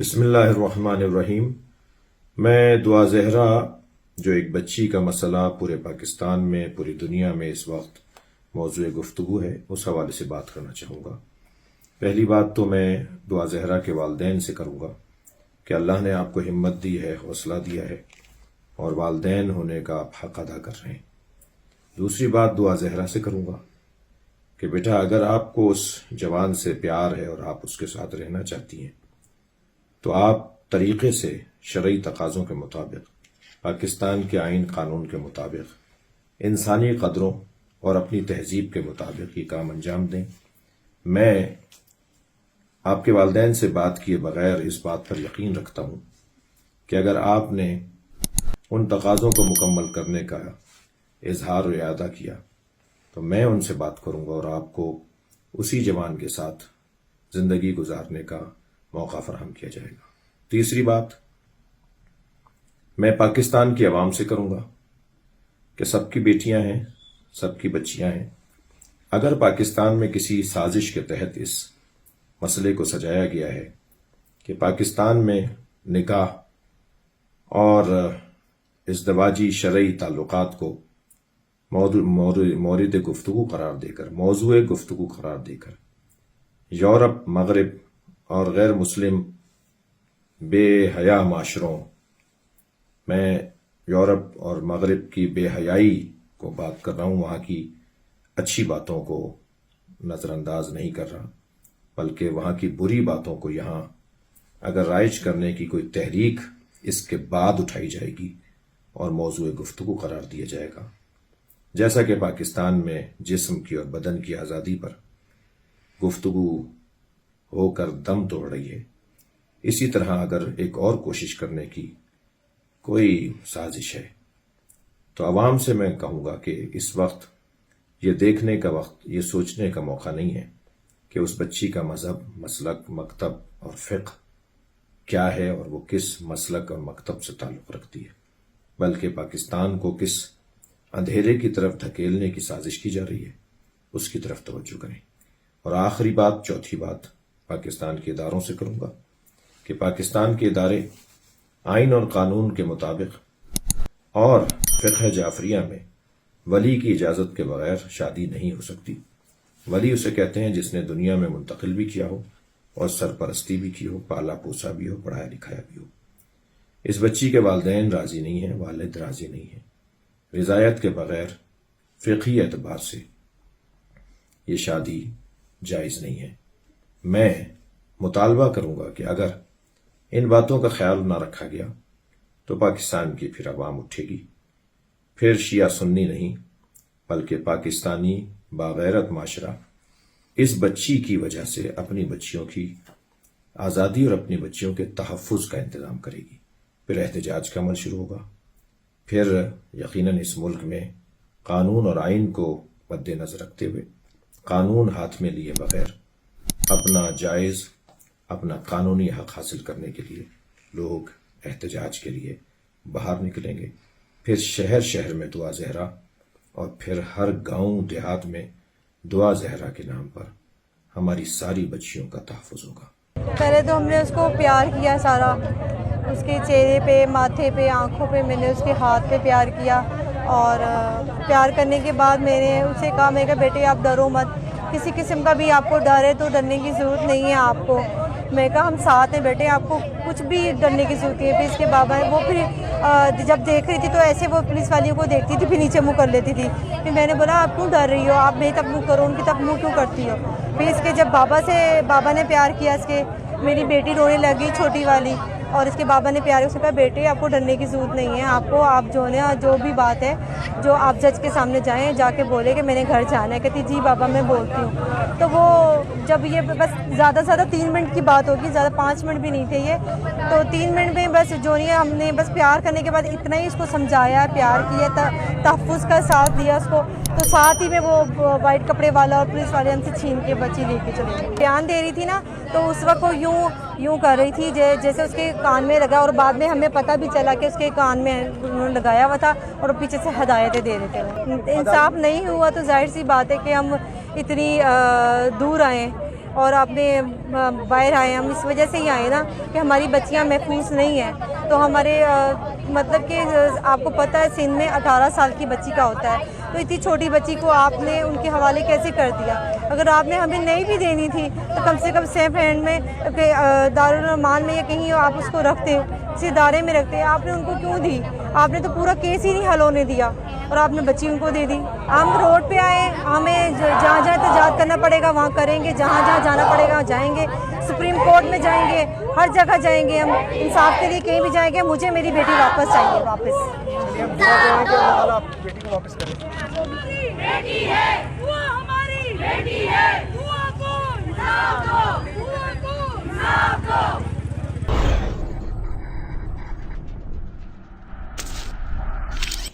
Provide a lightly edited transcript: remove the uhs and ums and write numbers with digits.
بسم اللہ الرحمن الرحیم۔ میں دعا زہرا جو ایک بچی کا مسئلہ پورے پاکستان میں پوری دنیا میں اس وقت موضوع گفتگو ہے، اس حوالے سے بات کرنا چاہوں گا۔ پہلی بات تو میں دعا زہرا کے والدین سے کروں گا کہ اللہ نے آپ کو ہمت دی ہے، حوصلہ دیا ہے اور والدین ہونے کا آپ حق ادا کر رہے ہیں۔ دوسری بات دعا زہرا سے کروں گا کہ بیٹا اگر آپ کو اس جوان سے پیار ہے اور آپ اس کے ساتھ رہنا چاہتی ہیں تو آپ طریقے سے شرعی تقاضوں کے مطابق، پاکستان کے آئین قانون کے مطابق، انسانی قدروں اور اپنی تہذیب کے مطابق یہ کام انجام دیں۔ میں آپ کے والدین سے بات کیے بغیر اس بات پر یقین رکھتا ہوں کہ اگر آپ نے ان تقاضوں کو مکمل کرنے کا اظہار و اعادہ کیا تو میں ان سے بات کروں گا اور آپ کو اسی جوان کے ساتھ زندگی گزارنے کا موقع فراہم کیا جائے گا۔ تیسری بات میں پاکستان کی عوام سے کروں گا کہ سب کی بیٹیاں ہیں، سب کی بچیاں ہیں۔ اگر پاکستان میں کسی سازش کے تحت اس مسئلے کو سجایا گیا ہے کہ پاکستان میں نکاح اور ازدواجی شرعی تعلقات کو مورد گفتگو قرار دے کر، موضوع گفتگو قرار دے کر یورپ، مغرب اور غیر مسلم بے حیا معاشروں میں یورپ اور مغرب کی بے حیائی کو بات کر رہا ہوں، وہاں کی اچھی باتوں کو نظر انداز نہیں کر رہا، بلکہ وہاں کی بری باتوں کو یہاں اگر رائج کرنے کی کوئی تحریک اس کے بعد اٹھائی جائے گی اور موضوع گفتگو قرار دیا جائے گا۔ جیسا کہ پاکستان میں جسم کی اور بدن کی آزادی پر گفتگو ہو کر دم توڑ رہی ہے، اسی طرح اگر ایک اور کوشش کرنے کی کوئی سازش ہے تو عوام سے میں کہوں گا کہ اس وقت یہ دیکھنے کا وقت، یہ سوچنے کا موقع نہیں ہے کہ اس بچی کا مذہب، مسلک، مکتب اور فقہ کیا ہے اور وہ کس مسلک اور مکتب سے تعلق رکھتی ہے، بلکہ پاکستان کو کس اندھیرے کی طرف دھکیلنے کی سازش کی جا رہی ہے اس کی طرف توجہ کریں۔ اور آخری بات، چوتھی بات پاکستان کے اداروں سے کروں گا کہ پاکستان کے ادارے آئین اور قانون کے مطابق اور فقہ جعفریہ میں ولی کی اجازت کے بغیر شادی نہیں ہو سکتی۔ ولی اسے کہتے ہیں جس نے دنیا میں منتقل بھی کیا ہو اور سرپرستی بھی کی ہو، پالا پوسا بھی ہو، پڑھایا لکھایا بھی ہو۔ اس بچی کے والدین راضی نہیں ہیں، والد راضی نہیں ہیں۔ رضایت کے بغیر فقہی اعتبار سے یہ شادی جائز نہیں ہے۔ میں مطالبہ کروں گا کہ اگر ان باتوں کا خیال نہ رکھا گیا تو پاکستان کی پھر عوام اٹھے گی، پھر شیعہ سنی نہیں بلکہ پاکستانی باغیرت معاشرہ اس بچی کی وجہ سے اپنی بچیوں کی آزادی اور اپنی بچیوں کے تحفظ کا انتظام کرے گی۔ پھر احتجاج کا عمل شروع ہوگا، پھر یقیناً اس ملک میں قانون اور آئین کو مد نظر رکھتے ہوئے، قانون ہاتھ میں لیے بغیر اپنا جائز، اپنا قانونی حق حاصل کرنے کے لیے لوگ احتجاج کے لیے باہر نکلیں گے۔ پھر شہر شہر میں دعا زہرا اور پھر ہر گاؤں دیہات میں دعا زہرا کے نام پر ہماری ساری بچیوں کا تحفظ ہوگا۔ پہلے تو ہم نے اس کو پیار کیا سارا، اس کے چہرے پہ، ماتھے پہ، آنکھوں پہ، میں نے اس کے ہاتھ پہ پیار کیا، اور پیار کرنے کے بعد میں نے اسے کہا، میں کہا بیٹے آپ ڈرو مت، کسی قسم کا بھی آپ کو ڈر ہے تو ڈرنے کی ضرورت نہیں ہے آپ کو۔ میں کہا ہم ساتھ ہیں بیٹے، آپ کو کچھ بھی ڈرنے کی ضرورت نہیں ہے۔ پھر اس کے بابا ہیں، وہ پھر جب دیکھ رہی تھی تو ایسے وہ پولیس والیوں کو دیکھتی تھی پھر نیچے منہ کر لیتی تھی۔ پھر میں نے بولا آپ کیوں ڈر رہی ہو، آپ میری طرف منہ کرو، ان کی طرف منہ کیوں کرتی ہو۔ پھر اس کے جب بابا نے پیار کیا اس کے، میری بیٹی رونے لگی چھوٹی والی، اور اس کے بابا نے پیار اس نے کہا بیٹے آپ کو ڈرنے کی ضرورت نہیں ہے، آپ جو بھی بات ہے جو آپ جج کے سامنے جائیں، جا کے بولے کہ میں نے گھر جانا ہے۔ کہتی جی بابا میں بولتی ہوں۔ تو وہ جب یہ بس زیادہ سے زیادہ 3 منٹ کی بات ہوگی، زیادہ 5 منٹ بھی نہیں تھے یہ، تو 3 منٹ میں بس جو نہیں ہے ہم نے بس پیار کرنے کے بعد اتنا ہی اس کو سمجھایا، پیار کیا، تحفظ کا ساتھ دیا اس کو، تو ساتھ ہی میں وہ وائٹ کپڑے والا اور پولیس والے ہم سے چھین کے بچی لے کے چلے گئے۔ بیان دے رہی تھی نا تو اس وقت وہ یوں کر رہی تھی جیسے اس کے کان میں لگا، اور بعد میں ہمیں پتہ بھی چلا کہ اس کے کان میں انہوں نے لگایا ہوا تھا اور پیچھے سے ہدایتیں دے رہے تھے۔ انصاف نہیں ہوا تو ظاہر سی بات ہے کہ ہم اتنی دور آئیں اور اپنے باہر آئے. ہم اس وجہ سے ہی آئے نا کہ ہماری بچیاں محفوظ نہیں ہیں. تو ہمارے مطلب کہ آپ کو پتہ ہے سندھ میں 18 سال کی بچی کا ہوتا ہے, تو اتنی چھوٹی بچی کو آپ نے ان کے حوالے کیسے کر دیا؟ اگر آپ نے ہمیں نہیں بھی دینی تھی تو کم سے کم سیف ہینڈ میں دارالرحمان میں یا کہیں آپ اس کو رکھتے, کسی ادارے میں رکھتے. آپ نے ان کو کیوں دی؟ آپ نے تو پورا کیس ہی نہیں حل ہونے دیا اور آپ نے بچی ان کو دے دی. ہم روڈ پہ آئے, ہمیں جہاں جہاں احتجاج کرنا پڑے گا وہاں کریں گے, جہاں جہاں جانا پڑے گا وہاں جائیں گے, سپریم کورٹ میں جائیں گے, ہر جگہ جائیں گے, ہم انصاف کے لیے کہیں بھی جائیں گے. مجھے میری بیٹی واپس چاہیے, واپس. چلیے ہم دعا کریں کہ اللہ تعالیٰ آپ کی بیٹی کو واپس کرے.